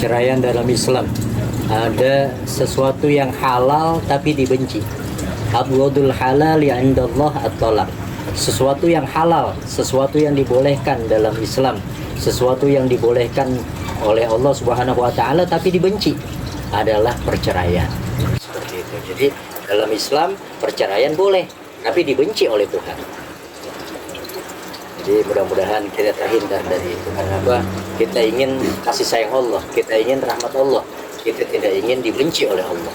perceraian dalam Islam. Ada sesuatu yang halal tapi dibenci. Abghadul halal ya indallah at-talaq. Sesuatu yang halal, sesuatu yang dibolehkan dalam Islam, sesuatu yang dibolehkan oleh Allah Subhanahu wa taala tapi dibenci adalah perceraian. Seperti itu. Jadi dalam Islam perceraian boleh tapi dibenci oleh Tuhan. Jadi mudah-mudahan kita terhindar dari itu. Karena apa? Kita ingin kasih sayang Allah, kita ingin rahmat Allah, kita tidak ingin dibenci oleh Allah.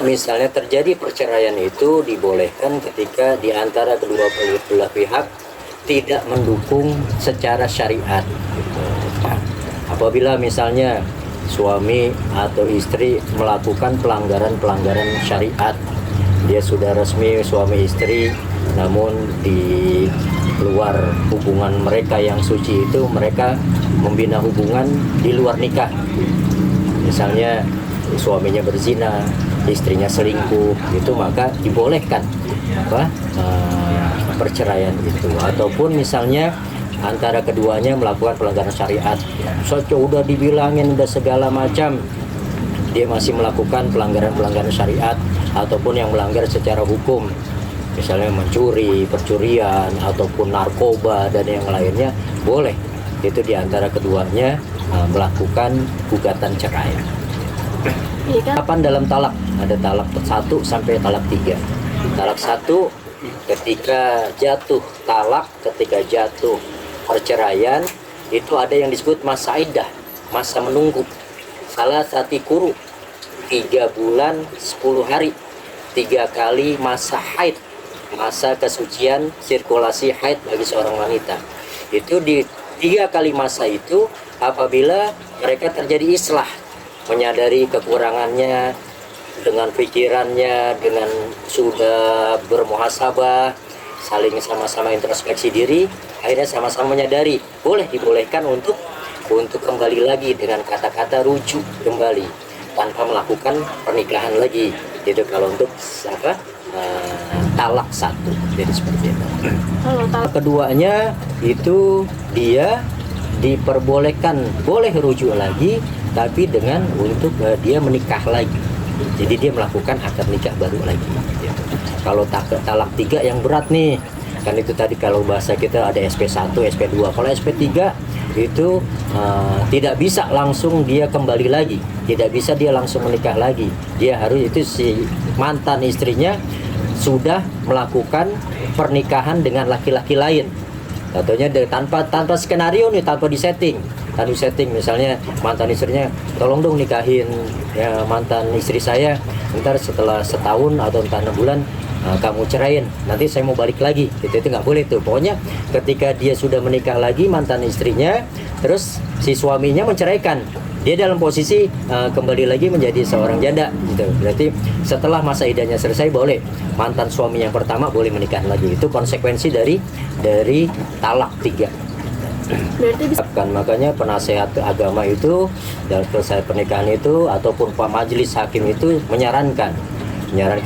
Misalnya terjadi perceraian itu dibolehkan ketika di antara kedua belah pihak tidak mendukung secara syariat. Apabila misalnya suami atau istri melakukan pelanggaran-pelanggaran syariat, dia sudah resmi suami istri, namun di luar hubungan mereka yang suci itu mereka membina hubungan di luar nikah. Misalnya suaminya berzina, istrinya selingkuh, itu maka dibolehkan perceraian itu. Ataupun misalnya antara keduanya melakukan pelanggaran syariat, sudah dibilangin udah segala macam, dia masih melakukan pelanggaran syariat ataupun yang melanggar secara hukum, misalnya mencuri, percurian ataupun narkoba dan yang lainnya, boleh itu diantara keduanya melakukan gugatan cerai. Kapan dalam talak? Ada talak 1 sampai talak 3. Talak 1 ketika jatuh talak, ketika jatuh perceraian, itu ada yang disebut masa iddah, masa menunggu. Salah satu kuru 3 bulan 10 hari, 3 kali masa haid, masa kesucian sirkulasi haid bagi seorang wanita. Itu di 3 kali masa itu apabila mereka terjadi islah, menyadari kekurangannya dengan pikirannya, dengan sudah bermuhasabah, saling sama-sama introspeksi diri, akhirnya sama-sama menyadari dibolehkan untuk kembali lagi dengan kata-kata rujuk kembali tanpa melakukan pernikahan lagi. Itu kalau untuk talak 1, jadi seperti itu. Keduanya itu dia diperbolehkan, boleh rujuk lagi, tapi dengan untuk dia menikah lagi. Jadi dia melakukan akad nikah baru lagi. Gitu. Kalau talak 3 yang berat nih, kan itu tadi kalau bahasa kita ada SP1, SP2. Kalau SP3 itu tidak bisa langsung dia kembali lagi, tidak bisa dia langsung menikah lagi. Dia harus itu si mantan istrinya sudah melakukan pernikahan dengan laki-laki lain. Contohnya tanpa skenario nih, tanpa disetting. Tadi setting misalnya mantan istrinya, tolong dong nikahin ya mantan istri saya, ntar setelah setahun atau entah 6 bulan kamu ceraiin, nanti saya mau balik lagi. Itu nggak boleh tuh. Pokoknya ketika dia sudah menikah lagi mantan istrinya, terus si suaminya menceraikan, dia dalam posisi kembali lagi menjadi seorang janda gitu. Berarti setelah masa iddahnya selesai, boleh mantan suami yang pertama boleh menikah lagi. Itu konsekuensi dari talak 3. Makanya penasehat agama itu dalam selesai pernikahan itu ataupun Pak Majelis Hakim itu menyarankan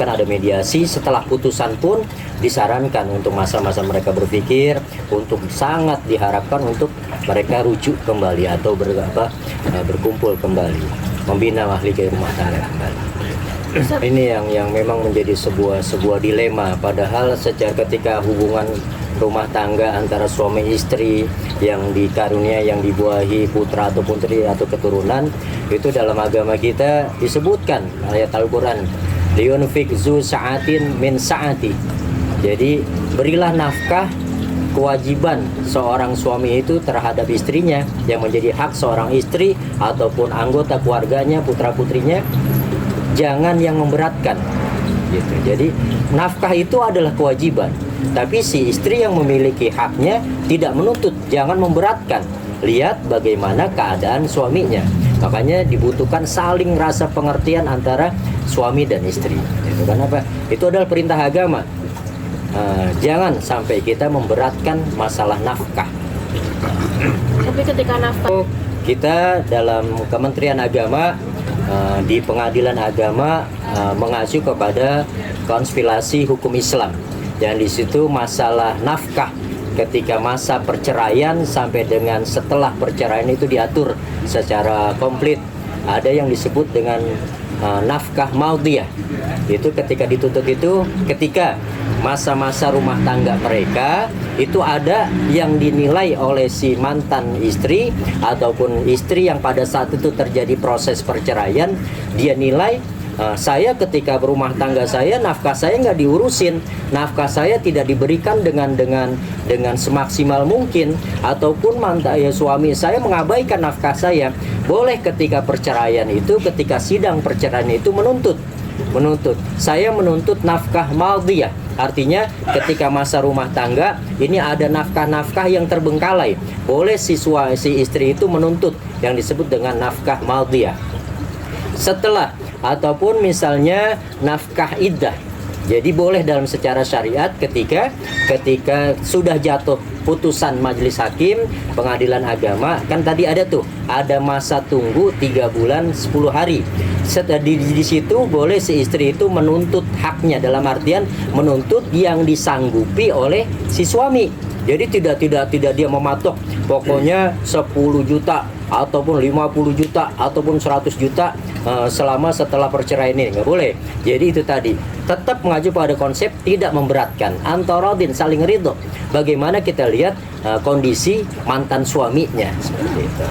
ada mediasi. Setelah putusan pun disarankan untuk masa-masa mereka berpikir, untuk sangat diharapkan untuk mereka rujuk kembali atau berkumpul kembali, membina ahli rumah tangga kembali. Ini yang memang menjadi sebuah dilema. Padahal sejak ketika hubungan rumah tangga antara suami istri yang dikarunia, yang dibuahi putra atau putri atau keturunan, itu dalam agama kita disebutkan ayat Al-Quran, liyunfik zu sa'atin min sa'ati. Jadi berilah nafkah, kewajiban seorang suami itu terhadap istrinya yang menjadi hak seorang istri ataupun anggota keluarganya, putra putrinya, jangan yang memberatkan gitu. Jadi nafkah itu adalah kewajiban, tapi si istri yang memiliki haknya tidak menuntut, jangan memberatkan. Lihat bagaimana keadaan suaminya. Makanya dibutuhkan saling rasa pengertian antara suami dan istri. Itu kan apa? Itu adalah perintah agama. Jangan sampai kita memberatkan masalah nafkah. Tapi ketika nafkah, kita dalam Kementerian Agama di Pengadilan Agama mengacu kepada konspirasi hukum Islam, dan di situ masalah nafkah ketika masa perceraian sampai dengan setelah perceraian itu diatur secara komplit. Ada yang disebut dengan nafkah maudiyah. Itu ketika dituntut itu ketika masa-masa rumah tangga mereka itu ada yang dinilai oleh si mantan istri ataupun istri yang pada saat itu terjadi proses perceraian, dia nilai saya ketika berumah tangga saya, nafkah saya nggak diurusin, nafkah saya tidak diberikan dengan semaksimal mungkin, ataupun suami saya mengabaikan nafkah saya. Boleh ketika perceraian itu, ketika sidang perceraian itu menuntut, saya menuntut nafkah maudiyah. Artinya ketika masa rumah tangga ini ada nafkah-nafkah yang terbengkalai, boleh si istri itu menuntut yang disebut dengan nafkah maudiyah. Setelah ataupun misalnya nafkah iddah. Jadi boleh dalam secara syariat ketika sudah jatuh putusan majelis hakim pengadilan agama, kan tadi ada masa tunggu 3 bulan 10 hari. Di situ boleh si istri itu menuntut haknya, dalam artian menuntut yang disanggupi oleh si suami. Jadi tidak dia mematok pokoknya 10 juta ataupun 50 juta ataupun 100 juta selama setelah perceraian ini, nggak boleh. Jadi itu tadi tetap mengacu pada konsep tidak memberatkan, antarodin, saling ridho. Bagaimana kita lihat kondisi mantan suaminya seperti itu.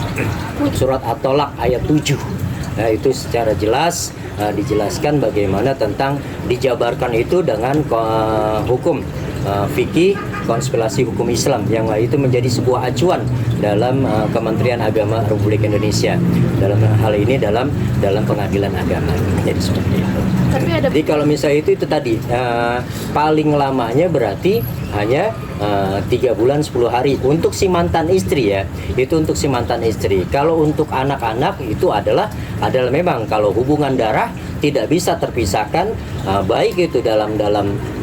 Surat At-Tolak ayat 7. Nah, itu secara jelas dijelaskan bagaimana tentang dijabarkan itu dengan hukum fikih konspirasi hukum Islam yang itu menjadi sebuah acuan dalam Kementerian Agama Republik Indonesia dalam hal ini dalam pengadilan agama. Jadi seperti itu. Jadi kalau misalnya itu tadi paling lamanya berarti hanya 3 bulan 10 hari untuk si mantan istri ya. Itu untuk si mantan istri. Kalau untuk anak-anak itu adalah memang kalau hubungan darah tidak bisa terpisahkan, baik itu dalam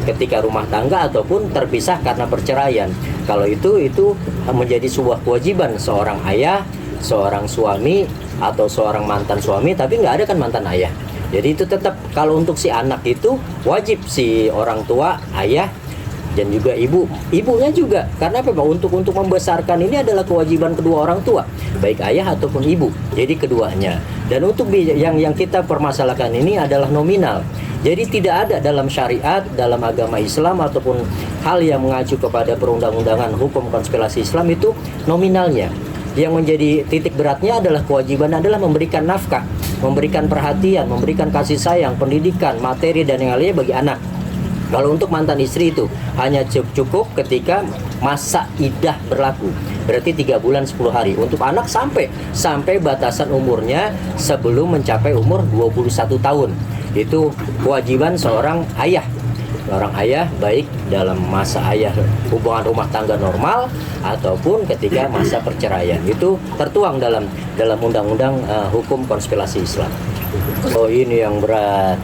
ketika rumah tangga ataupun terpisah karena perceraian. Kalau itu menjadi sebuah kewajiban seorang ayah, seorang suami atau seorang mantan suami, tapi nggak ada kan mantan ayah. Jadi itu tetap kalau untuk si anak itu wajib si orang tua, ayah dan juga ibunya juga. Karena apa? Untuk membesarkan ini adalah kewajiban kedua orang tua, baik ayah ataupun ibu. Jadi keduanya. Dan untuk yang kita permasalahkan ini adalah nominal. Jadi tidak ada dalam syariat, dalam agama Islam ataupun hal yang mengacu kepada perundang-undangan hukum konspirasi Islam itu nominalnya. Yang menjadi titik beratnya adalah kewajiban adalah memberikan nafkah, memberikan perhatian, memberikan kasih sayang, pendidikan, materi dan yang lainnya bagi anak. Kalau untuk mantan istri itu hanya cukup ketika masa iddah berlaku, berarti 3 bulan 10 hari. Untuk anak sampai batasan umurnya sebelum mencapai umur 21 tahun. Itu kewajiban seorang ayah. Seorang ayah baik dalam masa ayah hubungan rumah tangga normal ataupun ketika masa perceraian. Itu tertuang dalam undang-undang hukum konspirasi Islam. Oh ini yang berat.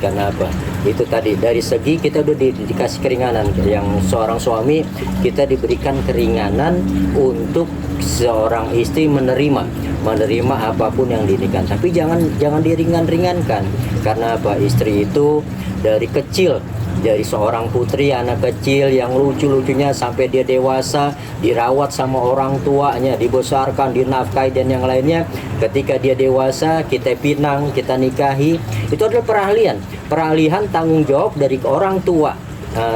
Kenapa? Itu tadi dari segi kita udah dikasih keringanan. Yang seorang suami kita diberikan keringanan untuk seorang istri menerima apapun yang diinginkan. Tapi jangan diringan-ringankan. Karena apa? Istri itu dari kecil, dari seorang putri anak kecil yang lucu-lucunya sampai dia dewasa, dirawat sama orang tuanya, dibesarkan, dinafkahi dan yang lainnya. Ketika dia dewasa, kita pinang, kita nikahi, itu adalah peralihan tanggung jawab dari orang tua.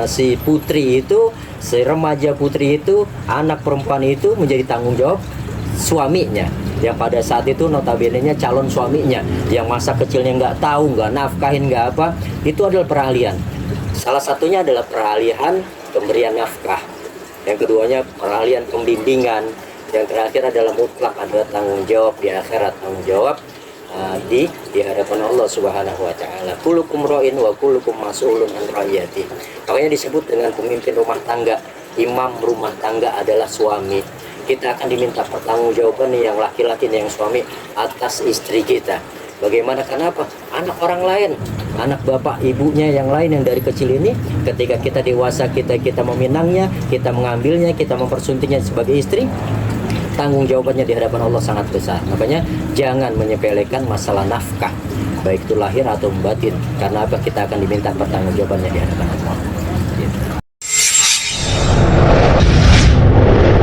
Si putri itu, si remaja putri itu, anak perempuan itu menjadi tanggung jawab suaminya, yang pada saat itu notabene-nya calon suaminya, yang masa kecilnya nggak tahu, nggak nafkahin, nggak apa. Itu adalah peralihan. Salah satunya adalah peralihan pemberian nafkah, yang keduanya peralihan pembimbingan, yang terakhir adalah mutlak ada tanggung jawab di akhirat, tanggung jawab di hadapan Allah Subhanahu wa taala. Kullukum ra'in wa kullukum mas'ulun an ra'iyati. Makanya disebut dengan pemimpin rumah tangga, imam rumah tangga adalah suami. Kita akan diminta pertanggungjawaban yang laki-laki yang suami atas istri kita. Bagaimana? Kenapa? Anak orang lain, anak bapak ibunya yang lain yang dari kecil ini, ketika kita dewasa kita meminangnya, kita mengambilnya, kita mempersuntingnya sebagai istri, tanggung jawabannya di hadapan Allah sangat besar. Makanya jangan menyepelekan masalah nafkah, baik itu lahir atau batin. Karena apa? Kita akan diminta pertanggungjawabannya di hadapan Allah.